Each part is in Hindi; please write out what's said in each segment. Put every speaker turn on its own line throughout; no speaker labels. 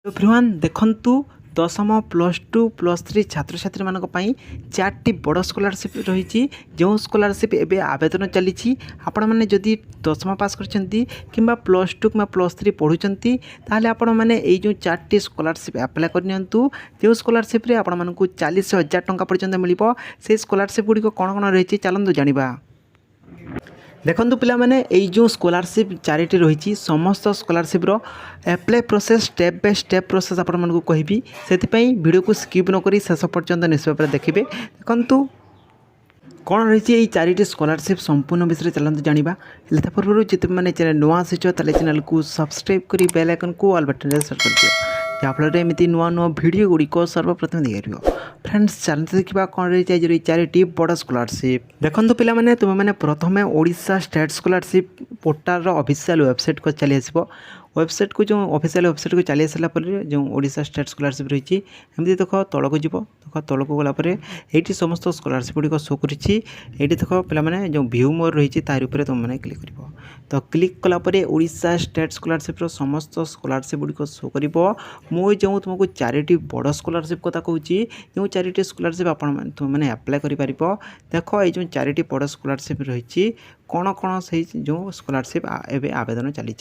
एवरीवन देखंतु दशम +2 +3 छात्र छात्री मानक पई चारटी बड़ स्कॉलरशिप रही जो स्कॉलरशिप एबे आवेदन चली आपण मैंने जदि दशम पास करछंती किंबा +2 किंबा +3 पढ़ुचंती ताले आपण मैंने एई जो चारटी स्कॉलरशिप अप्लाई करनियंतु जो स्कॉलरशिप रे आपण मानकु 40,000 टंका पर्यंत मिलिबो से स्कॉलरशिप गुडी को कोन कोन रही चलंतु जानिबा। देखो पिला माने एई जो स्कॉलरशिप चारिटी रही समस्त स्कॉलरशिप रो apply process step by step process आपण मानकु कहबी सेति वीडियो को स्किप न करी शेष पर्यंत निश्चय पर देखिबे। देखंतु कौन रही ये चारिटी स्कॉलरशिप संपूर्ण विषय चलते जाना हेल्थ पूर्व जिते मैंने चैनल नुआ आसीच ताले चैनल को सब्सक्राइब करी बेल आइकन को ऑल बटन सेट कर दियो जहाँफल एमती नुआ नुआ वीडियो गुड़िक सर्वप्रथम देखिए। फ्रेंड्स चलते देखा कौन रही है चारिटी बड़ स्कॉलरशिप। देखो पिला माने तुम मैंने प्रथम Odisha state scholarship portal official website को चली आसो वेबसाइट को जो ऑफिशियल वेबसाइट को चली आसारा जो ओडिशा स्टेट स्कॉलरशिप रही एमती देख तौक जीव देख तौक गलापर ये समस्त स्कॉलरशिप गुड़िक शो करी देख पे जो व्यू मोर रही तार उपरे तुम मैंने क्लिक कर तो क्लिक कलापर ओडिशा स्टेट स्कॉलरशिप समस्त स्कॉलरशिप गुड़िक शो कर मुझे जो तुमको चारिटी बड़ स्कॉलरशिप कथा कहूँ जो चारिटी स्कॉलरशिप आपण तुम मैंने अप्लाई कर देख ये जो चारिटी बड़ स्कॉलरशिप रही कौन कौन से जो स्कॉलरशिप एवं आवेदन चली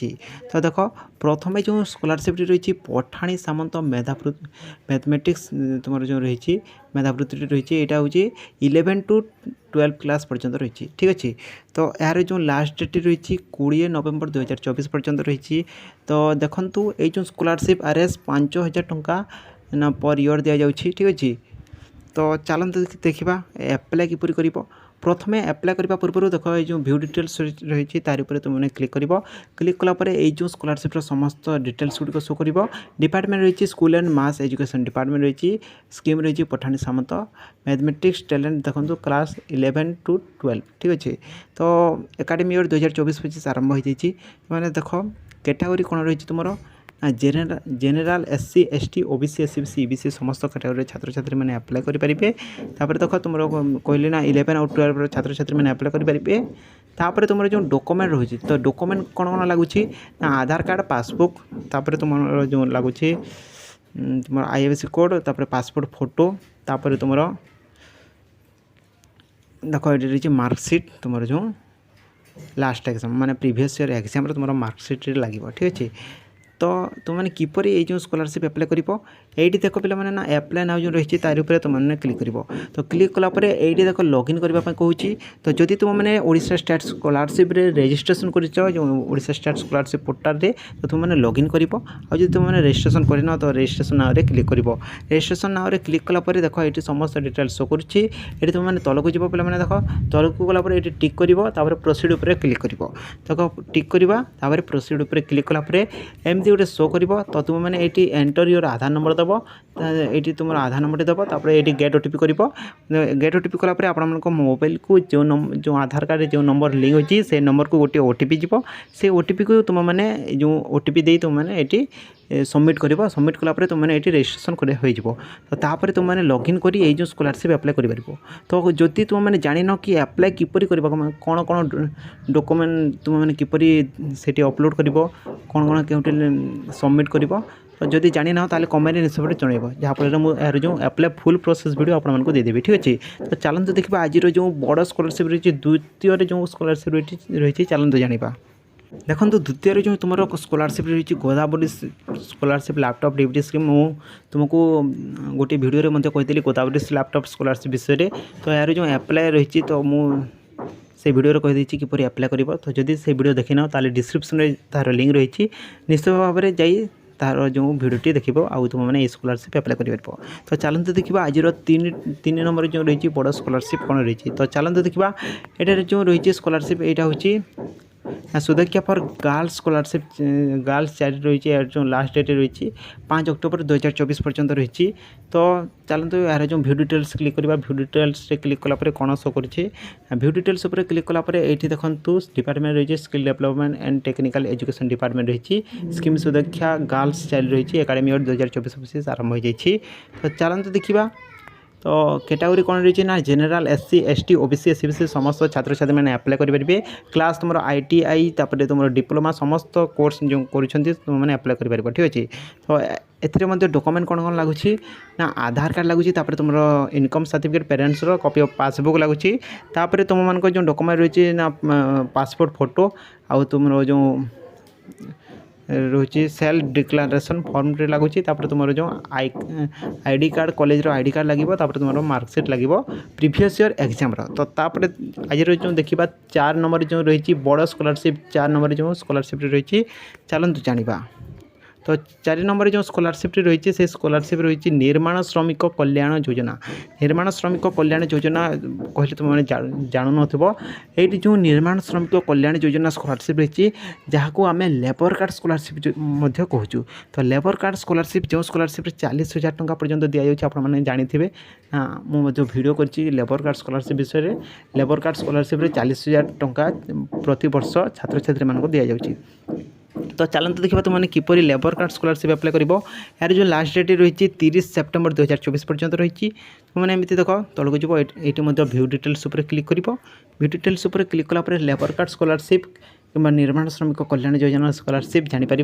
तो देख प्रथम जो स्कॉलरशिप रही पठाणी सामंत मैथमेटिक्स तुम जो रही मेधावृत्ति रही यहाँ हूँ 11 to 12 क्लास पर्यंत रही ठीक अच्छे। तो यार जो लास्ट डेट रही 20 नवेम्बर 2024 पर्यंत रही। तो देखंतु ये जो स्कॉलरशिप RS 5,000 टंका ना पर ईयर दि जाऊँ ठीक अच्छे। तो चलते देखा एप्लाई किपर कर प्रथमे एप्लाई करने पूर्व देख ये जो व्यू डिटेल्स रही तार उपरे तुमने क्लिक कर क्लिक कलापर ये जो स्कॉलरशिप समस्त डिटेल्स गुड़िक शो कर डिपार्टमेंट रही school and mass education department रही स्कीम रही पठाणी सामंत मैथमेटिक्स टैलेंट देखो क्लास 11 to 12 ठीक अच्छे। तो एकाडेमी ईयर 2024-25 आरंभ हो जाए मैंने देख कैटेगरी कौन रही तुम general SC ST OBC SC EBC समस्त कैटेगरी छात्र छात्री मैंने अप्लाई करेंगे। देख तुम कहली ना 11 और 12 छात्र छात्री मैंने अप्लाई करेंगे। तापर तुम जो डॉक्यूमेंट रही तो डॉक्यूमेंट कौन कौन लगुच ना आधार कार्ड पासबुक तापर तुम जो लगुच तुम IFSC कोड तापर पासपोर्ट फोटो तापर तुम देख ये रही मार्कशीट तुम जो लास्ट एग्जाम माने प्रीवियस ईयर एग्जाम तुम मार्कशीट लगे ठीक अच्छे। तो तुमने किपर ये जो स्कॉलरशिप अप्लाई कर ये देख पे ना अप्लाई नाउ जो रही तार उपरे तुमने क्लिक कर तो क्लिक कलापर ये देख लॉगिन करने कहूँ। तो जदि तुम मैंने ओडिशा स्टेट स्कॉलरशिप रजिस्ट्रेशन कर ओडिशा स्टेट स्कॉलरशिप पोर्टाल रे तो तुमने लॉगिन कर तुमने रजिस्ट्रेशन करना तो रजिस्ट्रेशन नाउ रे क्लिक कर रजिस्ट्रेशन नाउ रे क्लिक कलापर देख ये समस्त डिटेल्स शो करुँची ये तुमने तलक जीव पे देख तलक गलापर ये टिक कर प्रोसीड उपर क्लिक कर देख टिक करवा प्रोसीड उपर क्लिक कलापर एमती गोटे शो कर तो तुम मैंने ये एंटर योर आधार नंबर दब ये तुम आधार नंबर दब तापर ये गेट OTP कर गेट OTP कलापर आपण मोबाइल को जो आधार कार्ड जो नंबर लिंक होती से नंबर को गोटे OTP जीव से OTP को तुम मैंने जो OTP दे तुम मैंने ये सबमिट कर सबमिट कलापर तुम मैंने ये रजिस्ट्रेशन हो तो तापर तुम मैंने लॉगिन कर जो स्कॉलरशिप अप्लाई कर तो जदि तुम मैंने जान कि अप्लाई किपर कौन कौन डॉक्यूमेंट तुम मैंने किपर से अपलोड कर कौन कौन के सबमिट कर तो जदि जानी ना ताले कमेंट निश्चय जनइब जहाँफल मुझे जो अप्लाई फुल प्रोसेस वीडियो आपको देदेवी ठीक अच्छे। तो चलते देखा आज जो बड़ स्कॉलरशिप रही द्वितीय जो स्कॉलरशिप रही चलते जाना। देखो द्वितीय जो तुम स्कॉलरशिप रही Godavari scholarship laptop DVD scheme मुझे तुमको गोटे वीडियो में कही गोदावरी लैपटॉप स्कॉलरशिप विषय। तो यार जो अप्लाई रही तो से वीडियो कहीदे किपर अप्लाई कर तो जदि से वीडियो देखी ना ताले डिस्क्रिप्शन में तार लिंक रही निश्चित भाव में जाई तार जो वीडियोटी देख तुम मैंने स्कॉलरशिप अप्लाई कर। तो चलते देखा आज तीन नंबर जो रही बड़ स्कॉलरशिप कौन रही। तो चलते देखा ये जो रही स्कॉलरशिप यहाँ हूँ Sudaksha for girls scholarship girls chart रही जो लास्ट डेट रही 5 अक्टोबर 2024 पर्यंत रही। तो चलते यार जो व्यू डिटेल्स क्लिक करवा व्यू डिटेल्स क्लिक कलापर कौन शो कर व्यू डिटेल्स उपर क्लिक कलापर ये देखु डिपार्टमेंट रही skill development and technical education department रही स्कीम सुदक्षा गर्ल्स चाइल्ड रही एकाडेमी ईयर 2024-25 आरंभ हो जाए। तो चलते देखा तो कैटेगरी कौन रही ना general SC ST OBC SCBC समस्त छात्र छात्री मैंने अप्लाई करेंगे क्लास तुम आईटीआई तापर तुम डिप्लोमा समस्त कोर्स जो मैंने अप्लाई कर ठीक अच्छे तो एथे डॉक्यूमेंट कौन कौन लगुच ना आधार कार्ड लगुच तुम income certificate parents copy of passbook लगुच तुम मान जो डॉक्यूमेंट रही ना पासपोर्ट फोटो आउ तुम जो रही सेल्फ डिक्लारेशन फॉर्म लगुच तुम जो ID card college ID card लगे तुम मार्कसीट लगे प्रीवियस ईयर एग्जाम तो आज जो देखा 4 नंबर जो रही बड़ स्कॉलरशिप 4 नंबर जो स्कॉलरशिप रही चलतु जाना तो 4 नंबर जो स्कॉलरशिप रही से स्कॉलरशिप रही निर्माण श्रमिक कल्याण योजना निर्माण श्रमिक कल्याण योजना कहले तुमने जानू नथिबो एटी जो निर्माण श्रमिक कल्याण योजना स्कॉलरशिप रही जहाँ को आम लेबर कार्ड स्कॉलरशिप मध्य कहूँ तो लेबर कार्ड स्कॉलरशिप जो स्कॉलरशिप 40,000 टंका पर्यंत दि जाऊँगी आपने जानी मुझे वीडियो कर लेबर कार्ड स्कॉलरशिप विषय में लेबर कार्ड स्कॉलरशिप 40,000 टंका प्रति वर्ष छात्र छात्री मानक दि जाऊँगी तो चलते देखा तुमने किपरि लेबर कार्ड स्कॉलरशिप अप्लाई कर यार जो लास्ट डेट रही 30 सेप्टेम्बर 2024 पर्यंत रही तुमने एमती देख तौक जीव ये व्यू डिटेल्स क्लिक कर व्यू डिटेल्स क्लिक कलापर लेबर कार्ड स्कॉलरशिप कि निर्माण श्रमिक कल्याण योजना स्कॉलरशिप जापर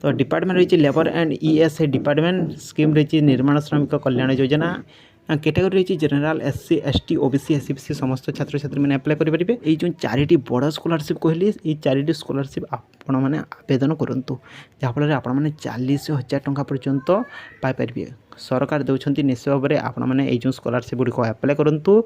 तो डिपार्टमेंट रही labour and ESI department scheme रही निर्माण श्रमिक कल्याण योजना कैटेगरी रही general SC ST OBC SCBC समस्त छात्र छात्री मैंने अप्लाई करेंगे ये जो 4टी बड़ स्कॉलरशिप कहली ये 4टी स्कॉलरशिप आपण मैंने आवेदन करूँ जहाँफल आप 40,000 टंका पर्यंत पाइपर सरकार देउछंती निश्चित भाव में आपण मैंने ये स्कॉलरशिप गुड़िक अप्लाई करूँ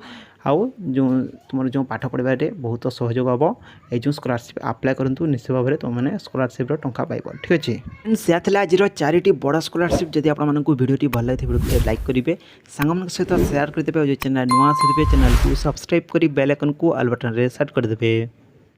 आउ जो तुम जो पाठ पढ़ाई बहुत सहयोग हम ये जो स्कॉलरशिप अप्लाई करूँ निश्चित भाव में तुमने स्कॉलरशिप टंका पाइब ठीक अच्छे से आज 4टी बड़ स्कॉलरशिप जब आपको वीडियो भल लगे वीडियो लाइक करेंगे सांग सहित सेयार करदे और चैनल नुआ से चैनल को सब्सक्राइब कर बेल आइकन को ऑल बटन रे सेट करदे।